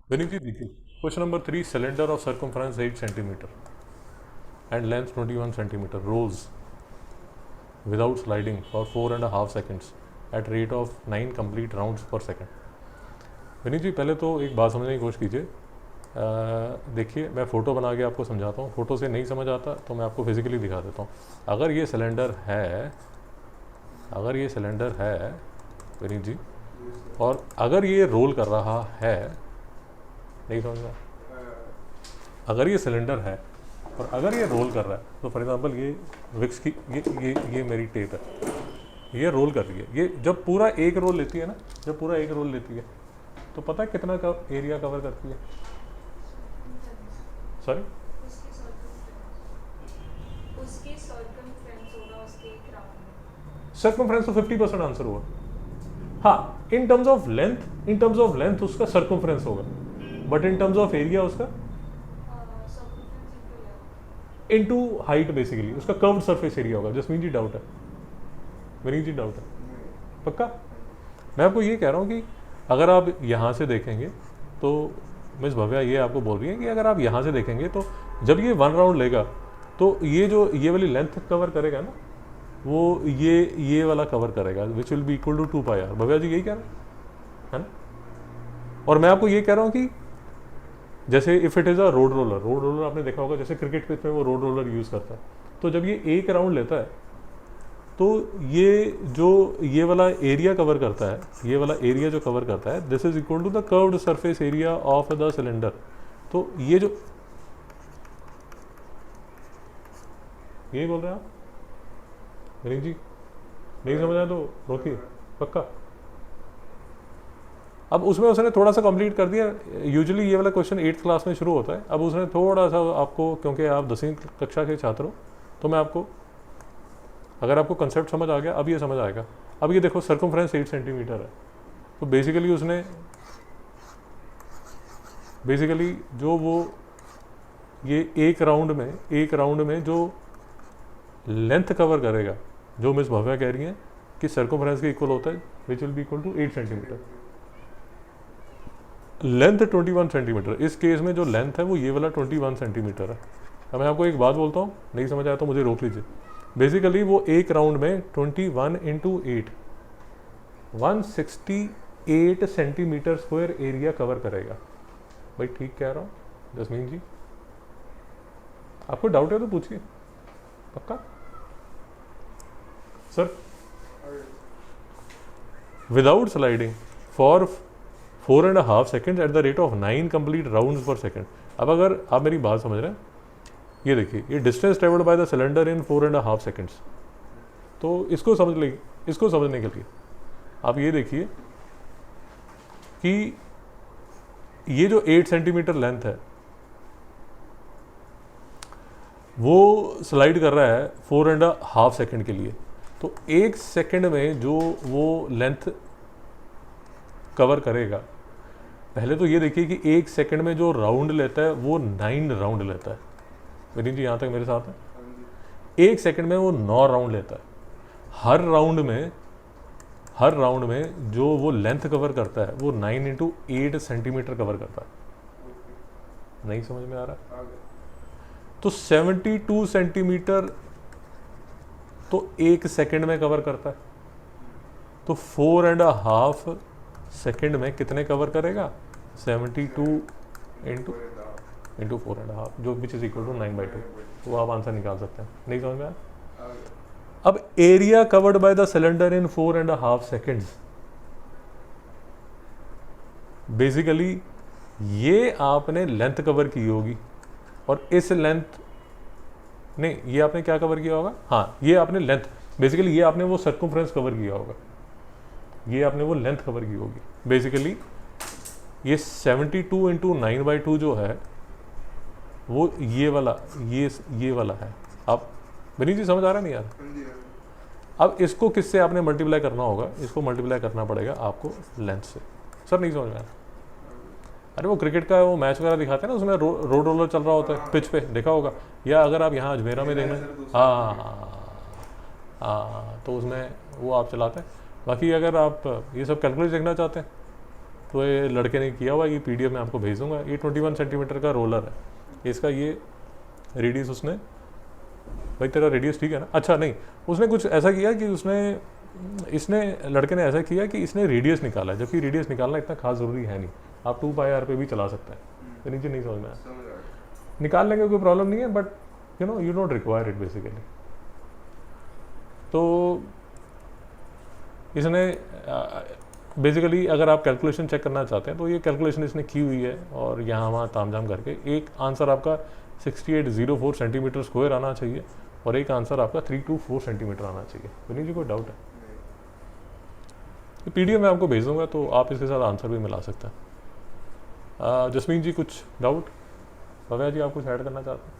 विनीत जी देखिए, question number 3, cylinder of circumference 8 centimetre and length 21 centimetre rolls without sliding for 4.5 seconds at rate of 9 complete rounds per second. Vineet ji पहले तो एक बात समझने की कोशिश कीजिए। देखिए, मैं फ़ोटो बना के आपको समझाता हूँ। फ़ोटो से नहीं समझ आता तो मैं आपको फिजिकली दिखा देता हूँ। अगर ये सिलेंडर है विनीत जी, और अगर ये रोल कर रहा है, नहीं समझ में, अगर ये सिलेंडर है और अगर ये रोल कर रहा है, तो फॉर एग्जांपल ये विक्स की ये मेरी टेप है, ये रोल कर रही है। ये जब पूरा एक रोल लेती है ना, जब पूरा एक रोल लेती है तो पता है कितना एरिया कवर करती है? सॉरी, सर्कमफ्रेंस तो 50% आंसर हुआ। हाँ, इन टर्म्स ऑफ लेंथ उसका सर्कमफ्रेंस होगा, but in terms of area उसका इनटू हाइट, बेसिकली उसका कर्व्ड सरफेस एरिया होगा। जसमीन जी डाउट है? विनीत जी डाउट है? पक्का? मैं आपको ये कह रहा हूँ कि अगर आप यहाँ से देखेंगे तो मिस भव्या ये आपको बोल रही है कि अगर आप यहाँ से देखेंगे तो जब ये 1 राउंड लेगा तो ये वाली लेंथ कवर करेगा ना, वो ये वाला कवर करेगा, which will be equal to 2 pi r. Bhavya ji यही कह रहे हैं ना? और मैं आपको ये कह रहा हूँ कि जैसे if it is a road roller आपने देखा होगा, जैसे क्रिकेट पिच में वो रोड रोलर यूज़ करता है, तो जब ये एक राउंड लेता है तो ये वाला एरिया कवर करता है, ये वाला एरिया जो कवर करता है, this is equal to the curved surface area of the cylinder. तो ये जो यही बोल रहे हैं आप विनीत जी? नहीं समझ आया तो रोकिए, पक्का? अब उसमें उसने थोड़ा सा कंप्लीट कर दिया। यूजुअली ये वाला क्वेश्चन 8th क्लास में शुरू होता है, अब उसने थोड़ा सा आपको, क्योंकि आप 10वीं कक्षा के छात्र हो, तो मैं आपको, अगर आपको कंसेप्ट समझ आ गया, अब ये समझ आएगा। अब ये देखो, सर्कमफ्रेंस 8 सेंटीमीटर है, तो बेसिकली उसने जो वो ये एक राउंड में जो लेंथ कवर करेगा, जो मिस भव्या कह रही हैं कि सर्कमफ्रेंस के इक्वल होता है, which will be equal to 8 centimetre. Length 21 centimetre, इस केस में जो लेंथ है वो ये वाला 21 सेंटीमीटर है। अब मैं आपको एक बात बोलता हूँ, नहीं समझ आया तो मुझे रोक लीजिए। बेसिकली वो एक राउंड में 21 into 8 168 centimetre square area cover करेगा। भाई ठीक कह रहा हूँ जसमीन जी? आपको डाउट है तो पूछिए, पक्का? Sir, without sliding for 4.5 second at the rate of 9 complete rounds पर सेकेंड। अब अगर आप मेरी बात समझ रहे हैं, ये देखिए, ये distance travelled by the cylinder in 4.5 seconds. तो इसको समझने के लिए आप ये देखिए कि ये जो 8 सेंटीमीटर लेंथ है वो स्लाइड कर रहा है 4.5 सेकेंड के लिए। तो 1 सेकेंड में जो वो लेंथ कवर करेगा, पहले तो ये देखिए कि 1 सेकेंड में जो राउंड लेता है वो 9 राउंड लेता है। विनीत जी यहाँ तक मेरे साथ है? 1 सेकेंड में वो 9 राउंड लेता है। हर राउंड में जो वो लेंथ कवर करता है वो 9 इंटू 8 सेंटीमीटर कवर करता है। नहीं समझ में आ रहा? तो 72 सेंटीमीटर तो 1 सेकेंड में कवर करता है, तो 4.5 सेकेंड में कितने कवर करेगा? 72 इंटू 4.5, जो विच इज इक्वल टू 9/2। तो आप आंसर निकाल सकते हैं। नहीं समझ में आया? अब area covered by the cylinder in 4.5 seconds, basically ये आपने लेंथ कवर की होगी, और इस लेंथ नहीं, ये आपने क्या कवर किया होगा? हाँ, ये आपने लेंथ, बेसिकली ये आपने वो सर्कमफ्रेंस कवर किया होगा, ये आपने वो लेंथ कवर की होगी। बेसिकली ये 72 इंटू 9/2 जो है वो ये वाला है। आप विनीत जी समझ आ रहा नहीं यार? अब इसको किससे आपने मल्टीप्लाई करना होगा? इसको मल्टीप्लाई करना पड़ेगा आपको लेंथ से। सर नहीं समझ में आया? अरे वो क्रिकेट का वो मैच वगैरह दिखाते हैं ना, उसमें रोड रोलर चल रहा होता है पिच पे, देखा होगा। या अगर आप यहाँ अजमेरा में देखना, हाँ, तो उसमें वो आप चलाते हैं। बाकी अगर आप ये सब कैलकुलेट देखना चाहते हैं तो ये लड़के ने किया हुआ, ये PDF में आपको भेज दूँगा। ये 21 सेंटीमीटर का रोलर है, इसका ये रेडियस उसने, भाई तेरा रेडियस ठीक है ना? अच्छा नहीं, उसने कुछ ऐसा किया कि इसने लड़के ने ऐसा किया कि इसने रेडियस निकाला, जबकि रेडियस निकालना इतना खास ज़रूरी है नहीं, आप 2πr पे भी चला सकते हैं। तो नीचे नहीं समझ में आया, निकाल लेंगे कोई प्रॉब्लम नहीं है, but you don't require it basically. तो इसने बेसिकली अगर आप कैलकुलेशन चेक करना चाहते हैं तो ये कैलकुलेशन इसने की हुई है, और यहाँ वहाँ तामझाम करके एक आंसर आपका 6804 सेंटीमीटर स्क्वायर आना चाहिए, और एक आंसर आपका 324 सेंटीमीटर आना चाहिए। विनीत जी कोई डाउट है? PDF मैं आपको भेज दूंगा, तो आप इसके साथ आंसर भी मिला सकते हैं। जसमीन जी कुछ डाउट? भव्या जी आप कुछ ऐड करना चाहते हैं?